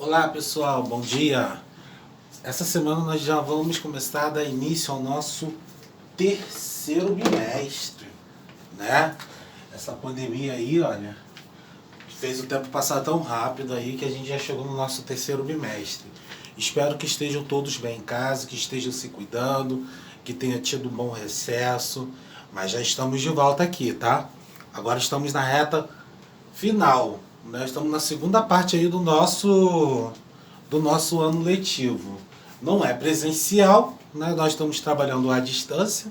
Olá pessoal, bom dia! Essa semana nós já vamos começar a dar início ao nosso terceiro bimestre, né? Essa pandemia aí, olha, fez o tempo passar tão rápido aí que a gente já chegou no nosso terceiro bimestre. Espero que estejam todos bem em casa, que estejam se cuidando, que tenha tido um bom recesso, mas já estamos de volta aqui, tá? Agora estamos na reta final. Nós estamos na segunda parte aí do nosso ano letivo. Não é presencial, né? Nós estamos trabalhando à distância,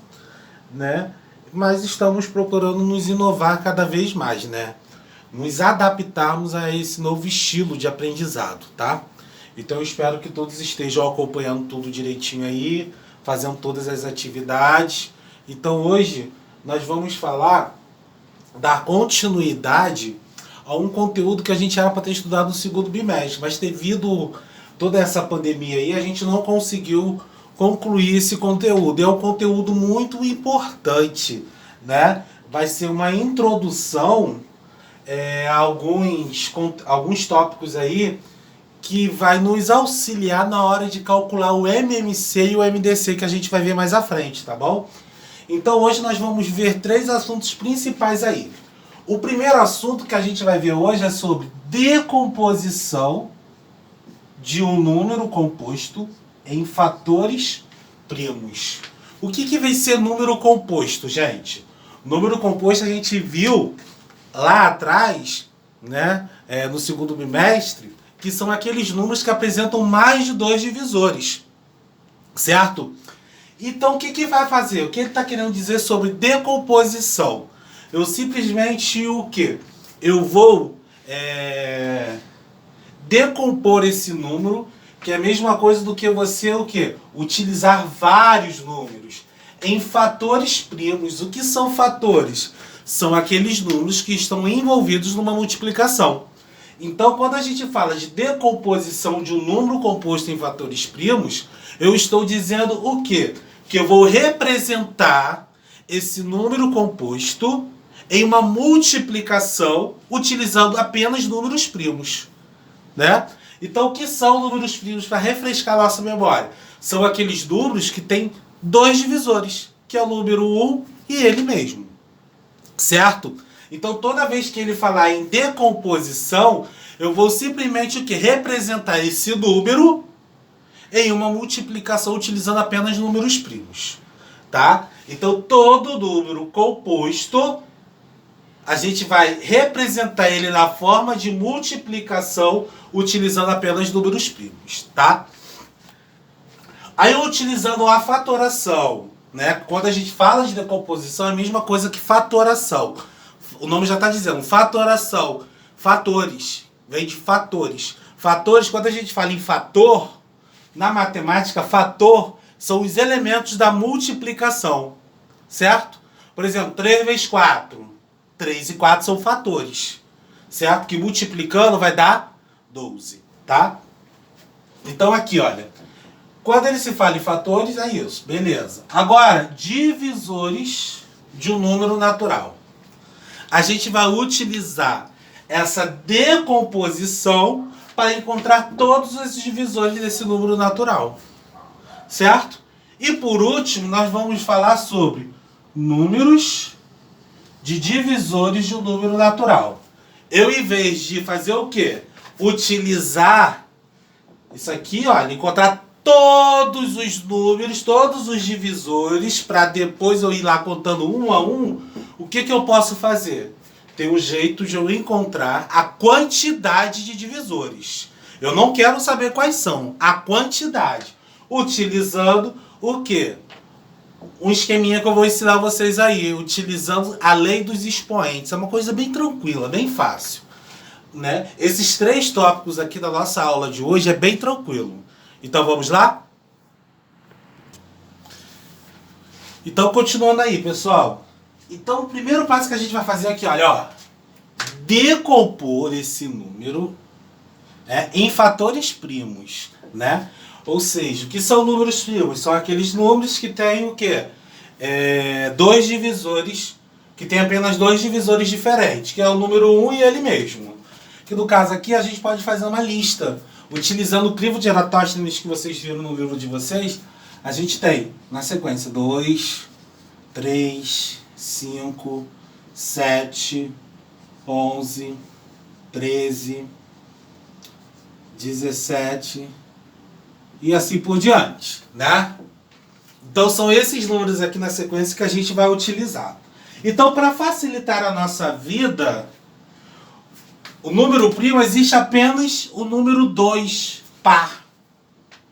né? Mas estamos procurando nos inovar cada vez mais, né? Nos adaptarmos a esse novo estilo de aprendizado, tá? Então eu espero que todos estejam acompanhando tudo direitinho aí, fazendo todas as atividades. Então hoje nós vamos falar da continuidade a um conteúdo que a gente era para ter estudado no segundo bimestre, mas devido toda essa pandemia aí, a gente não conseguiu concluir esse conteúdo. É um conteúdo muito importante, né? Vai ser uma introdução a alguns tópicos aí que vai nos auxiliar na hora de calcular o MMC e o MDC que a gente vai ver mais à frente, tá bom? Então hoje nós vamos ver três assuntos principais aí. O primeiro assunto que a gente vai ver hoje é sobre decomposição de um número composto em fatores primos. O que vai ser número composto, gente? Número composto a gente viu lá atrás, né, no segundo bimestre, que são aqueles números que apresentam mais de dois divisores, certo? Então o que vai fazer? O que ele está querendo dizer sobre decomposição? Eu simplesmente o quê? Eu vou decompor esse número, que é a mesma coisa do que você o quê? Utilizar vários números em fatores primos. O que são fatores? São aqueles números que estão envolvidos numa multiplicação. Então, quando a gente fala de decomposição de um número composto em fatores primos, eu estou dizendo o quê? Que eu vou representar esse número composto em uma multiplicação utilizando apenas números primos, né? Então, o que são números primos para refrescar a nossa memória? São aqueles números que têm dois divisores, que é o número 1 e ele mesmo, certo? Então, toda vez que ele falar em decomposição, eu vou simplesmente o que? Representar esse número em uma multiplicação utilizando apenas números primos, tá? Então, todo número composto, a gente vai representar ele na forma de multiplicação utilizando apenas números primos, tá? Aí, utilizando a fatoração, né? Quando a gente fala de decomposição, é a mesma coisa que fatoração. O nome já está dizendo, fatoração, fatores, vem de fatores. Fatores, quando a gente fala em fator, na matemática, fator são os elementos da multiplicação, certo? Por exemplo, 3 vezes 4. 3 e 4 são fatores, certo? Que multiplicando vai dar 12, tá? Então aqui, olha, quando ele se fala em fatores, é isso, beleza. Agora, divisores de um número natural. A gente vai utilizar essa decomposição para encontrar todos os divisores desse número natural, certo? E por último, nós vamos falar sobre números de divisores de um número natural. Eu, em vez de fazer o quê? Utilizar isso aqui, olha, encontrar todos os números, todos os divisores, para depois eu ir lá contando um a um, o que eu posso fazer? Tem um jeito de eu encontrar a quantidade de divisores. Eu não quero saber quais são, a quantidade. Utilizando o quê? Um esqueminha que eu vou ensinar vocês aí, utilizando a lei dos expoentes. É uma coisa bem tranquila, bem fácil, né? Esses três tópicos aqui da nossa aula de hoje é bem tranquilo. Então vamos lá? Então continuando aí, pessoal. Então o primeiro passo que a gente vai fazer aqui, olha, ó, decompor esse número em fatores primos, né? Ou seja, o que são números primos? São aqueles números que têm o quê? Dois divisores, que tem apenas dois divisores diferentes, que é o número 1 e ele mesmo. Que no caso aqui a gente pode fazer uma lista, Utilizando o crivo de Eratóstenes que vocês viram no livro de vocês, a gente tem, na sequência, 2, 3, 5, 7, 11, 13, 17 e assim por diante, né? Então são esses números aqui na sequência que a gente vai utilizar. Então, para facilitar a nossa vida, o número primo existe apenas o número 2 par,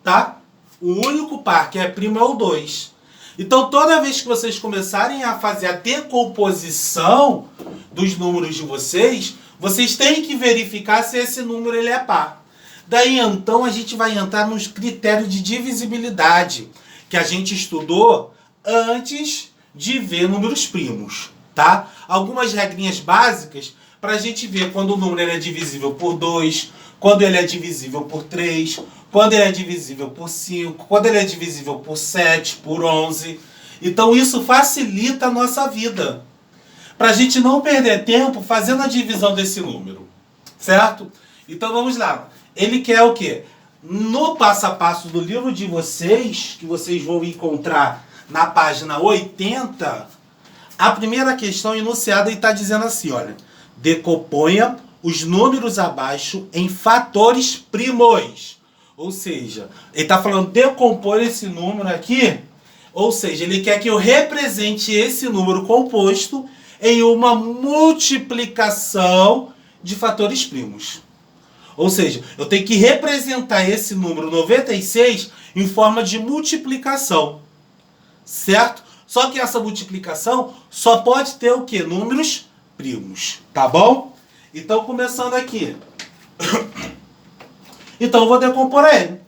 tá? O único par que é primo é o 2. Então, toda vez que vocês começarem a fazer a decomposição dos números de vocês, vocês têm que verificar se esse número ele é par. Daí, então, a gente vai entrar nos critérios de divisibilidade que a gente estudou antes de ver números primos, tá? Algumas regrinhas básicas para a gente ver quando o número ele é divisível por 2, quando ele é divisível por 3, quando ele é divisível por 5, quando ele é divisível por 7, por 11. Então isso facilita a nossa vida, para a gente não perder tempo fazendo a divisão desse número, certo? Então vamos lá. Ele quer o quê? No passo a passo do livro de vocês, que vocês vão encontrar na página 80, a primeira questão enunciada está dizendo assim, olha, decomponha os números abaixo em fatores primos. Ou seja, ele está falando decompor esse número aqui, ou seja, ele quer que eu represente esse número composto em uma multiplicação de fatores primos. Ou seja, eu tenho que representar esse número 96 em forma de multiplicação. Certo? Só que essa multiplicação só pode ter o quê? Números primos. Tá bom? Então, começando aqui. Então, eu vou decompor ele.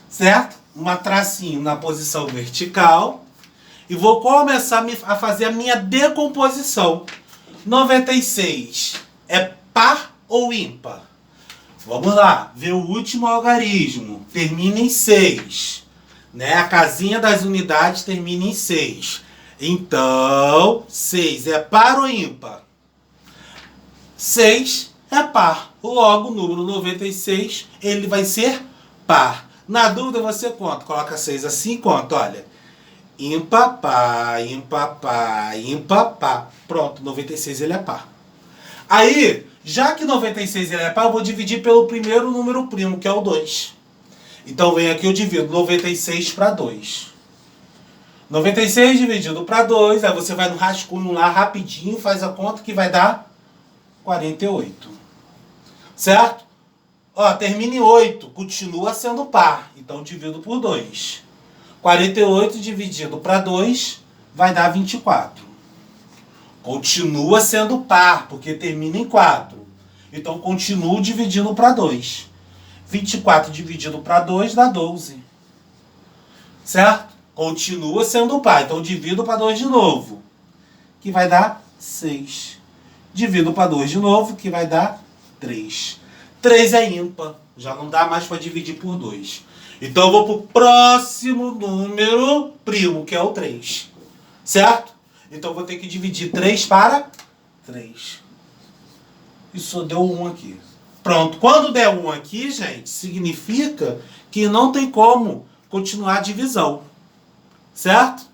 Certo? Uma tracinho na posição vertical. E vou começar a fazer a minha decomposição. 96 é par ou ímpar? Vamos lá, ver o último algarismo. Termina em 6. Né? A casinha das unidades termina em 6. Então, 6 é par ou ímpar? 6 é par. Logo, o número 96, ele vai ser par. Na dúvida, você conta. Coloca 6 assim e conta, olha. Ímpar, par, ímpar, par, ímpar, par. Pronto, 96 ele é par. Aí, já que 96 ele é par, eu vou dividir pelo primeiro número primo, que é o 2. Então, vem aqui, eu divido 96 para 2. 96 dividido para 2, aí você vai no rascunho lá rapidinho, faz a conta que vai dar 48. Certo? Ó, termina em 8, continua sendo par. Então, divido por 2. 48 dividido para 2 vai dar 24. Continua sendo par, porque termina em 4. Então, continuo dividindo para 2. 24 dividido para 2 dá 12. Certo? Continua sendo par. Então, divido para 2 de novo, que vai dar 6. Divido para 2 de novo, que vai dar 3. 3 é ímpar. Já não dá mais para dividir por 2. Então, eu vou para o próximo número primo, que é o 3. Certo? Então, eu vou ter que dividir 3 para 3. Isso deu 1 aqui. Pronto. Quando der 1 aqui, gente, significa que não tem como continuar a divisão. Certo?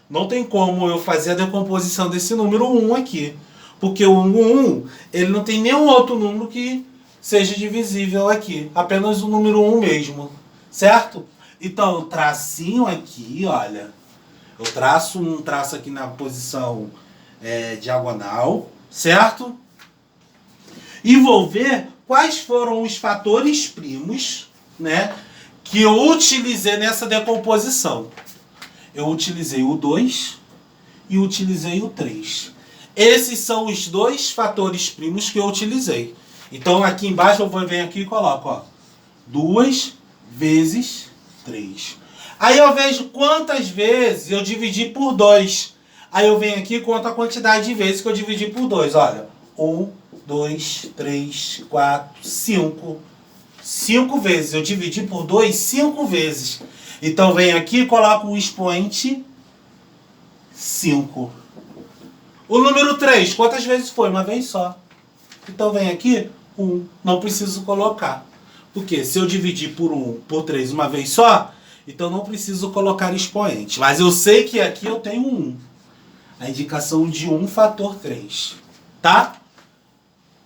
Não tem como eu fazer a decomposição desse número 1 aqui. Porque o 1, ele não tem nenhum outro número que seja divisível aqui. Apenas o número 1 mesmo. Certo? Então, o tracinho aqui, olha. Eu traço um traço aqui na posição diagonal. Certo? E vou ver quais foram os fatores primos, né, que eu utilizei nessa decomposição. Eu utilizei o 2 e utilizei o 3. Esses são os dois fatores primos que eu utilizei. Então aqui embaixo eu vou vir aqui e coloco, ó, 2 vezes 3. Aí eu vejo quantas vezes eu dividi por 2. Aí eu venho aqui e conto a quantidade de vezes que eu dividi por 2. Olha, 1, 2, 3, 4, 5. 5 vezes. Eu dividi por 2 5 vezes. Então venho aqui e coloco o expoente 5. O número 3, quantas vezes foi? Uma vez só. Então vem aqui 1. Não preciso colocar. Porque se eu dividir por 3 uma vez só, então não preciso colocar expoente. Mas eu sei que aqui eu tenho 1. A indicação de 1 fator 3. Tá?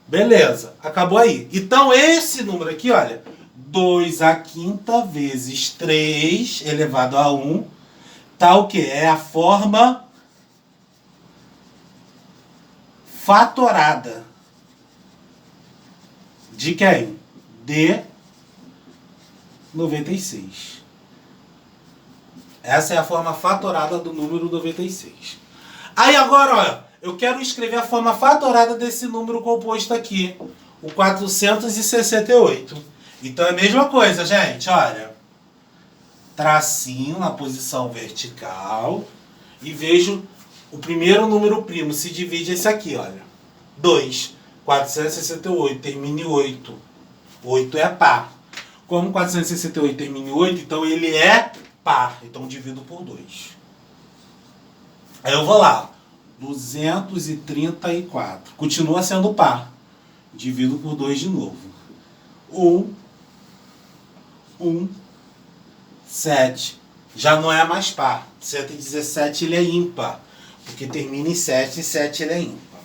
Beleza. Acabou aí. Então esse número aqui, olha. 2 à quinta vezes 3 elevado a 1. Tá o quê? É a forma fatorada. De quem? De 96. Essa é a forma fatorada do número 96. Aí agora, olha, eu quero escrever a forma fatorada desse número composto aqui, o 468. Então é a mesma coisa, gente, olha. Tracinho na posição vertical e vejo o primeiro número primo, se divide esse aqui, olha. 2. 468 termina em 8. 8 é par. Como 468 termina em 8, então ele é par. Então divido por 2. Aí eu vou lá. 234. Continua sendo par. Divido por 2 de novo. 1, 7. Já não é mais par. 117 ele é ímpar. Porque termina em 7 e 7 ele é ímpar.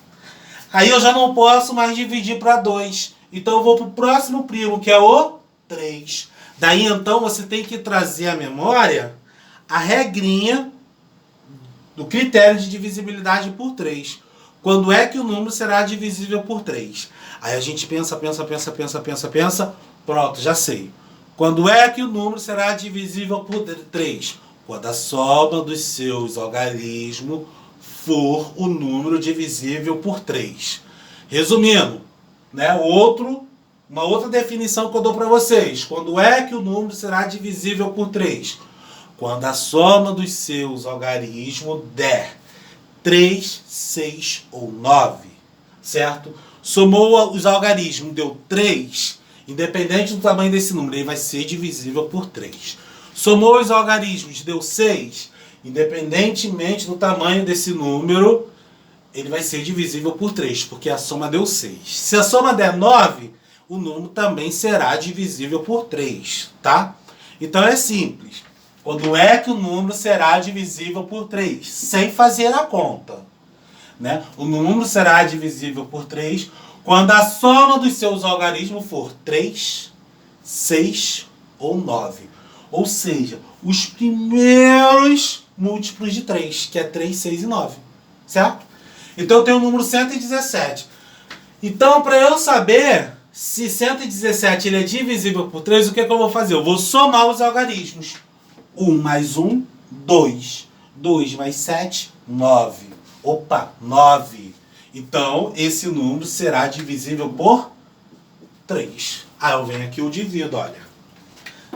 Aí eu já não posso mais dividir para 2. Então eu vou para o próximo primo, que é o 3. Daí então você tem que trazer à memória a regrinha do critério de divisibilidade por 3. Quando é que o número será divisível por 3? Aí a gente pensa. Pronto, já sei. Quando é que o número será divisível por 3? Quando a soma dos seus algarismos for o número divisível por 3. Resumindo, né, uma outra definição que eu dou para vocês. Quando é que o número será divisível por 3? Quando a soma dos seus algarismos der 3, 6 ou 9. Certo? Somou os algarismos, deu 3. Independente do tamanho desse número, ele vai ser divisível por 3. Somou os algarismos, deu 6. Independentemente do tamanho desse número, ele vai ser divisível por 3, porque a soma deu 6. Se a soma der 9, o número também será divisível por 3, tá? Então é simples. Quando é que o número será divisível por 3? Sem fazer a conta, né? O número será divisível por 3 quando a soma dos seus algarismos for 3, 6 ou 9. Ou seja, os primeiros múltiplos de 3, que é 3, 6 e 9. Certo? Então eu tenho o número 117. Então, para eu saber se 117 ele é divisível por 3, o que é que eu vou fazer? Eu vou somar os algarismos. 1 mais 1, 2. 2 mais 7, 9. Opa, 9. Então, esse número será divisível por 3. Aí eu venho aqui e eu divido, olha.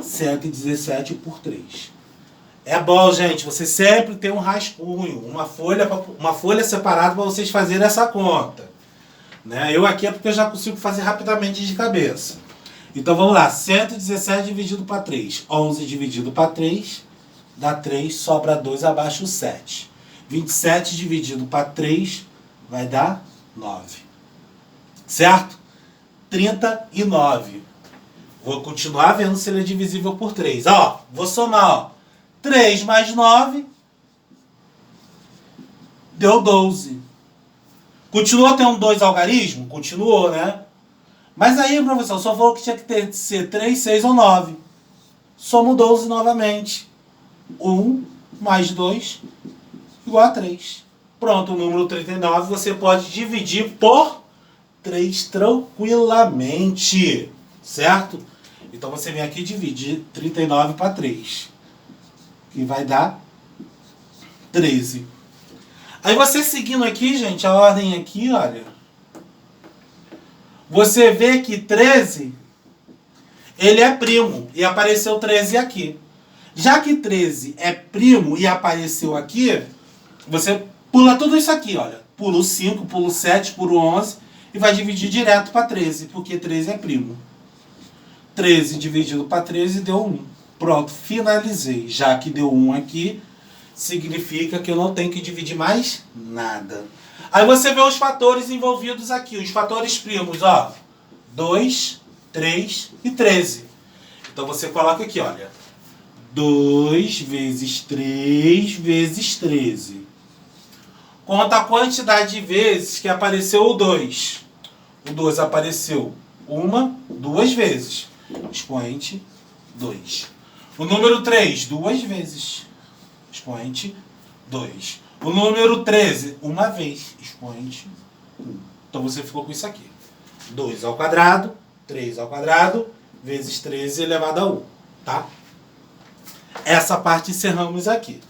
117 por 3. É bom, gente, você sempre tem um rascunho, uma folha separada para vocês fazerem essa conta. Né? Eu aqui é porque eu já consigo fazer rapidamente de cabeça. Então vamos lá, 117 dividido para 3. 11 dividido para 3, dá 3, sobra 2 abaixo 7. 27 dividido para 3, vai dar 9. Certo? 39. Vou continuar vendo se ele é divisível por 3. Ó, vou somar, ó. 3 mais 9 deu 12. Continuou tendo 2 algarismos? Continuou, né? Mas aí, professor, só falou que tinha que ser 3, 6 ou 9. Somo 12 novamente. 1 mais 2 igual a 3. Pronto, o número 39 você pode dividir por 3 tranquilamente. Certo? Então você vem aqui e divide 39 para 3. Que vai dar 13. Aí você seguindo aqui, gente, a ordem aqui, olha. Você vê que 13, ele é primo. E apareceu 13 aqui. Já que 13 é primo e apareceu aqui, você pula tudo isso aqui, olha. Pula o 5, pula o 7, pula o 11 e vai dividir direto para 13, porque 13 é primo. 13 dividido para 13 deu 1. Pronto, finalizei. Já que deu 1 aqui, significa que eu não tenho que dividir mais nada. Aí você vê os fatores envolvidos aqui, os fatores primos, ó. 2, 3 e 13. Então você coloca aqui, olha. 2 vezes 3 vezes 13. Conta a quantidade de vezes que apareceu o 2. O 2 apareceu duas vezes. Expoente 2. O número 3, duas vezes. Expoente 2. O número 13, uma vez. Expoente 1. Então você ficou com isso aqui. 2 ao quadrado, 3 ao quadrado, vezes 13 elevado a 1. Tá? Essa parte encerramos aqui.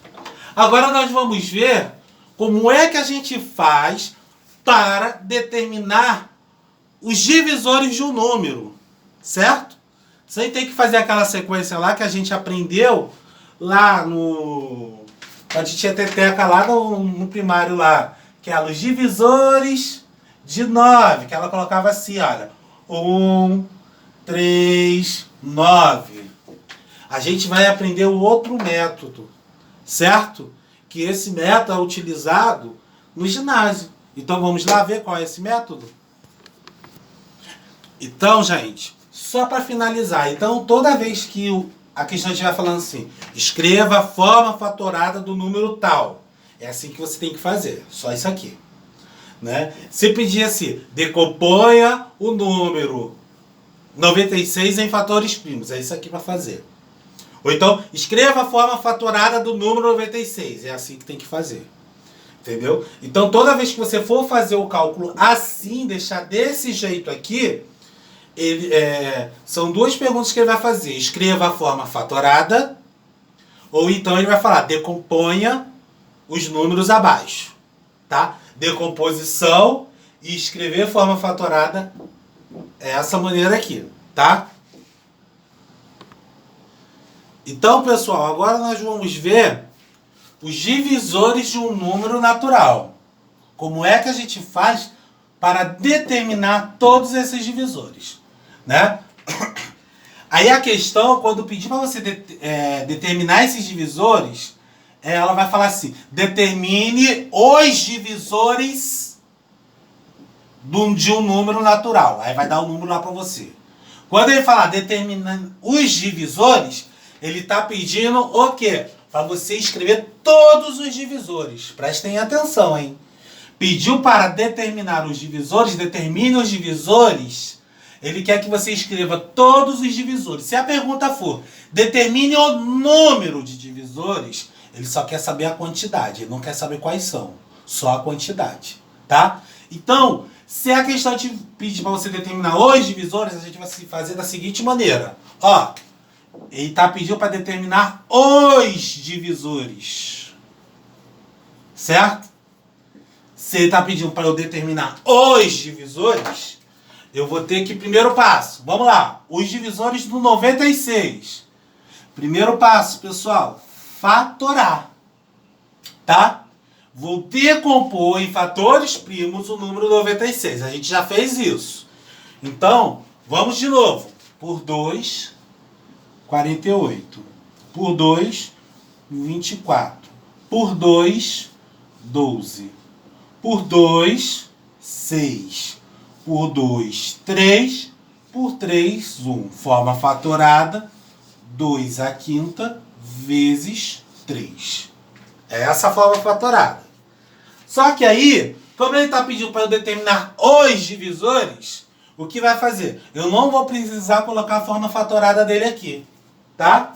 Agora nós vamos ver como é que a gente faz para determinar os divisores de um número. Certo? Sem ter que fazer aquela sequência lá que a gente aprendeu lá no... A gente tinha teteca lá no primário lá, que é os divisores de 9, que ela colocava assim, olha, 1, 3, 9. A gente vai aprender o outro método, certo? Que esse método é utilizado no ginásio. Então vamos lá ver qual é esse método? Então, gente, só para finalizar, então toda vez que a questão estiver falando assim, escreva a forma fatorada do número tal. É assim que você tem que fazer, só isso aqui. Né? Se pedir assim, decomponha o número 96 em fatores primos, é isso aqui para fazer. Ou então, escreva a forma fatorada do número 96, é assim que tem que fazer. Entendeu? Então, toda vez que você for fazer o cálculo assim, deixar desse jeito aqui, são duas perguntas que ele vai fazer. Escreva a forma fatorada, ou então ele vai falar, decomponha os números abaixo. Tá? Decomposição e escrever forma fatorada é essa maneira aqui. Tá? Então, pessoal, agora nós vamos ver os divisores de um número natural. Como é que a gente faz para determinar todos esses divisores, né? Aí a questão, quando pedir para você determinar esses divisores, ela vai falar assim, determine os divisores de um número natural. Aí vai dar o número lá para você. Quando ele falar determinando os divisores, ele está pedindo o quê? Para você escrever todos os divisores. Prestem atenção, hein? Pediu para determinar os divisores, determine os divisores. Ele quer que você escreva todos os divisores. Se a pergunta for, determine o número de divisores, ele só quer saber a quantidade, ele não quer saber quais são, só a quantidade, tá? Então, se a questão te pedir para você determinar os divisores, a gente vai fazer da seguinte maneira. Ó, ele está pedindo para determinar os divisores, certo? Se ele está pedindo para eu determinar os divisores, eu vou ter que, primeiro passo, vamos lá, os divisores do 96. Primeiro passo, pessoal, fatorar, tá? Vou decompor em fatores primos o número 96. A gente já fez isso. Então, vamos de novo. Por 2, 48. Por 2, 24. Por 2, 12. Por 2, 6. Por 2, 3. Por 3, 1. Forma fatorada, 2 à quinta vezes 3. É essa a forma fatorada. Só que aí, como ele está pedindo para eu determinar os divisores, o que vai fazer? Eu não vou precisar colocar a forma fatorada dele aqui. Tá?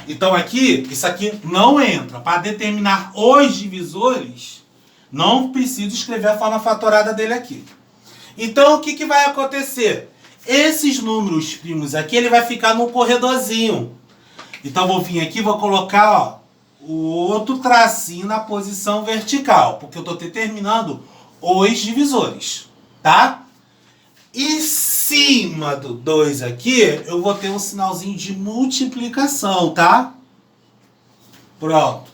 Então aqui, isso aqui não entra. Para determinar os divisores, não preciso escrever a forma fatorada dele aqui. Então o que vai acontecer? Esses números primos aqui, ele vai ficar num corredorzinho. Então vou vir aqui e vou colocar, ó, o outro tracinho na posição vertical, porque eu estou determinando os divisores, tá? Em cima do 2 aqui, eu vou ter um sinalzinho de multiplicação, tá? Pronto.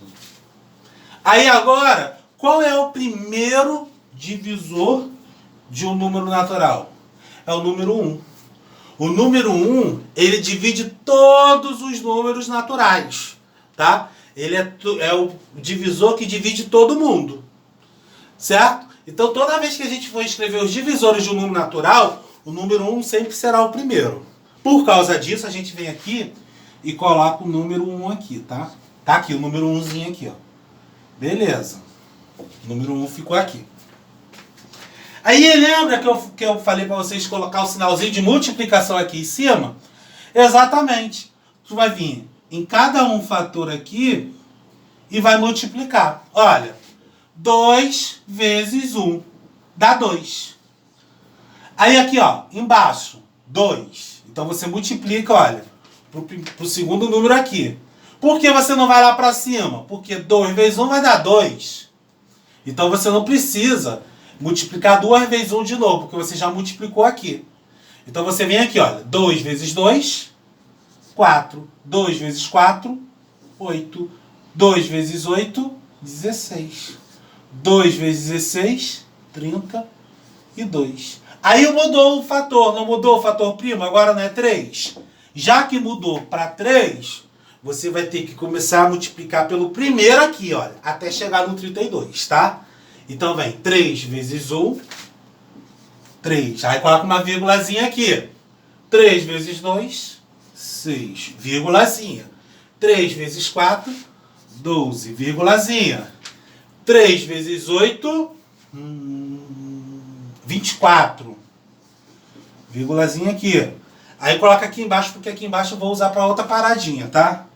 Aí agora, qual é o primeiro divisor de um número natural? É o número 1. O número 1, ele divide todos os números naturais, tá? Ele é o divisor que divide todo mundo, certo? Então, toda vez que a gente for escrever os divisores de um número natural, o número 1 sempre será o primeiro. Por causa disso, a gente vem aqui e coloca o número 1 aqui, tá? Tá aqui, o número 1zinho aqui, ó. Beleza. O número 1 ficou aqui. Aí lembra que eu falei para vocês colocar o sinalzinho de multiplicação aqui em cima? Exatamente. Tu vai vir em cada um fator aqui e vai multiplicar. Olha, 2 vezes 1 dá 2. Aí aqui, ó, embaixo, 2. Então você multiplica, olha, pro segundo número aqui. Por que você não vai lá para cima? Porque 2 vezes 1 vai dar 2. Então você não precisa multiplicar 2 vezes 1 de novo, porque você já multiplicou aqui. Então você vem aqui, olha, 2 vezes 2, 4. 2 vezes 4, 8. 2 vezes 8, 16. 2 vezes 16, 32. Aí mudou o fator, não mudou o fator primo? Agora não é 3? Já que mudou para 3, você vai ter que começar a multiplicar pelo primeiro aqui, olha, até chegar no 32, tá? Então vem 3 vezes 1, 3. Aí coloca uma vírgulazinha aqui. 3 vezes 2, 6, vírgulazinha. 3 vezes 4, 12, vírgulazinha. 3 vezes 8, 24. Vírgulazinha aqui. Aí coloca aqui embaixo, porque aqui embaixo eu vou usar para outra paradinha, tá?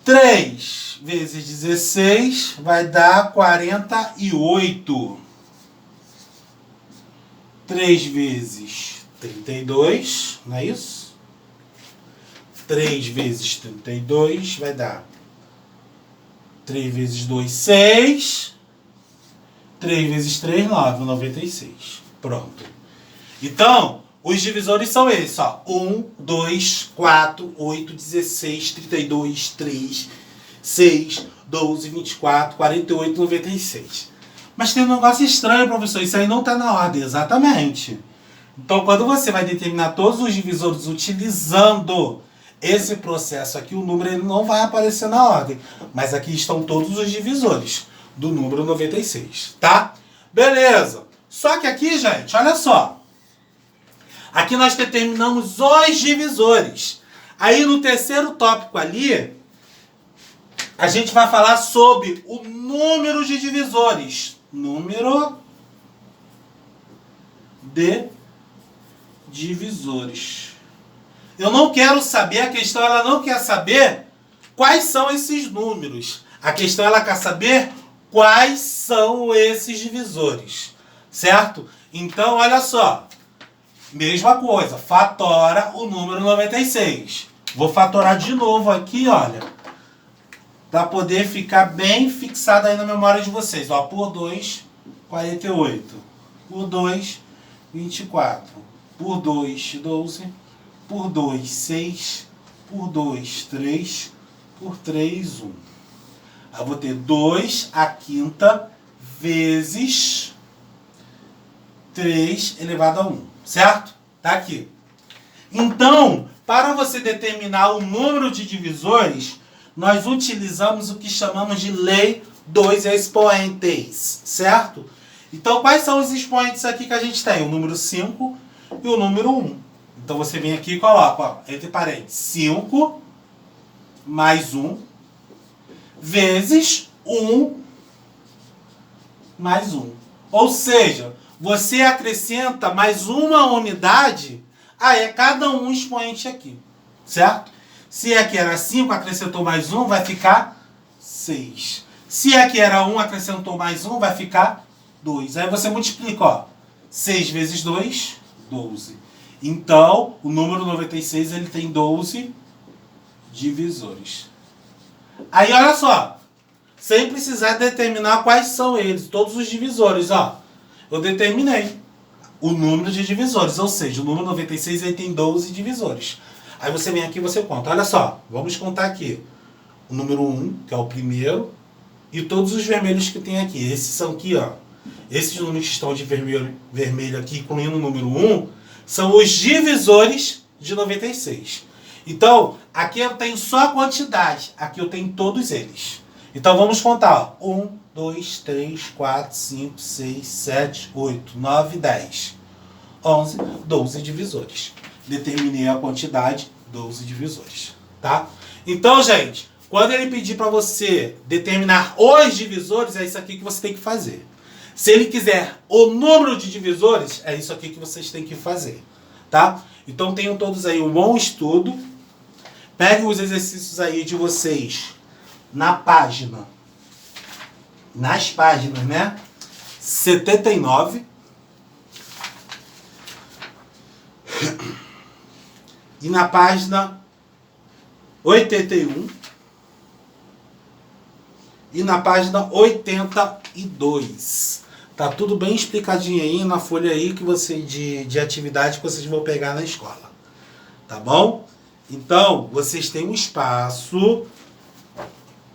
3 vezes 16 vai dar 48. 3 vezes 32, não é isso? 3 vezes 32 vai dar 3 vezes 2, 6. 3 vezes 3, 9, 96. Pronto. Então, os divisores são esses, ó. 1, 2, 4, 8, 16, 32, 3, 6, 12, 24, 48, 96. Mas tem um negócio estranho, professor. Isso aí não está na ordem. Exatamente. Então, quando você vai determinar todos os divisores utilizando esse processo aqui, o número ele não vai aparecer na ordem. Mas aqui estão todos os divisores do número 96, tá? Beleza. Só que aqui, gente, olha só. Aqui nós determinamos os divisores. Aí no terceiro tópico ali, a gente vai falar sobre o número de divisores. Número de divisores. Eu não quero saber, a questão ela não quer saber quais são esses números. A questão ela quer saber quais são esses divisores. Certo? Então, olha só. Mesma coisa, fatora o número 96. Vou fatorar de novo aqui, olha. Para poder ficar bem fixado aí na memória de vocês. Ó, por 2, 48. Por 2, 24. Por 2, 12. Por 2, 6. Por 2, 3. Por 3, 1. Aí eu vou ter 2 à quinta vezes 3 elevado a 1. Certo? Tá aqui. Então, para você determinar o número de divisores, nós utilizamos o que chamamos de lei dos expoentes. Certo? Então, quais são os expoentes aqui que a gente tem? O número 5 e o número 1. Então, você vem aqui e coloca, ó, entre parênteses, 5 mais 1 vezes 1 mais 1. Ou seja, você acrescenta mais uma unidade a cada um expoente aqui, certo? Se aqui era 5, acrescentou mais 1, vai ficar 6. Se aqui era 1, acrescentou mais 1, vai ficar 2. Aí você multiplica, ó, 6 vezes 2, 12. Então, o número 96 ele tem 12 divisores. Aí, olha só, sem precisar determinar quais são eles, todos os divisores, ó. Eu determinei o número de divisores, ou seja, o número 96 ele tem 12 divisores. Aí você vem aqui e você conta. Olha só, vamos contar aqui. O número 1, que é o primeiro, e todos os vermelhos que tem aqui. Esses são aqui, ó. Esses números que estão de vermelho aqui, incluindo o número 1, são os divisores de 96. Então, aqui eu tenho só a quantidade. Aqui eu tenho todos eles. Então, vamos contar. 1, 2, 3, 4, 5, 6, 7, 8, 9, 10. 11, 12 divisores. Determinei a quantidade, 12 divisores, tá? Então, gente, quando ele pedir para você determinar os divisores, é isso aqui que você tem que fazer. Se ele quiser o número de divisores, é isso aqui que vocês têm que fazer, tá? Então, tenham todos aí um bom estudo. Peguem os exercícios aí de vocês nas páginas, né? 79 e na página 81 e na página 82. Tá tudo bem explicadinho aí na folha aí que você de atividade que vocês vão pegar na escola. Tá bom? Então, vocês têm um espaço,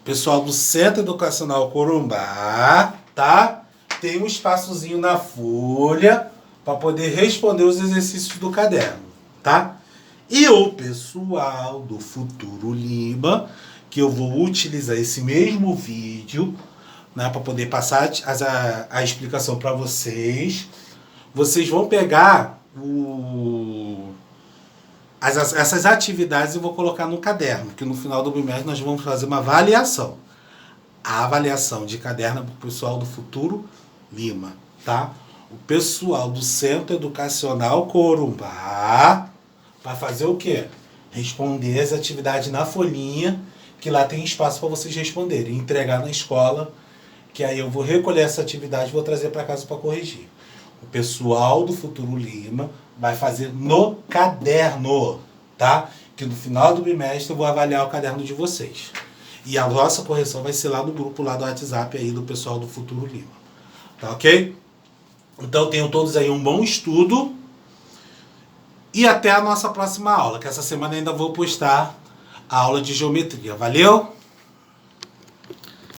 pessoal do Centro Educacional Corumbá, tá? Tem um espaçozinho na folha para poder responder os exercícios do caderno, tá? E o pessoal do Futuro Lima, que eu vou utilizar esse mesmo vídeo, né, para poder passar a explicação para vocês. Vocês vão pegar essas atividades e vou colocar no caderno, que no final do bimestre nós vamos fazer uma avaliação. A avaliação de caderno para o pessoal do Futuro Lima, tá? O pessoal do Centro Educacional Corumbá vai fazer o quê? Responder as atividades na folhinha, que lá tem espaço para vocês responderem, entregar na escola, que aí eu vou recolher essa atividade e vou trazer para casa para corrigir. O pessoal do Futuro Lima vai fazer no caderno, tá? Que no final do bimestre eu vou avaliar o caderno de vocês. E a nossa correção vai ser lá no grupo lá do WhatsApp aí do pessoal do Futuro Lima. Tá ok? Então tenham todos aí um bom estudo. E até a nossa próxima aula, que essa semana ainda vou postar a aula de geometria. Valeu?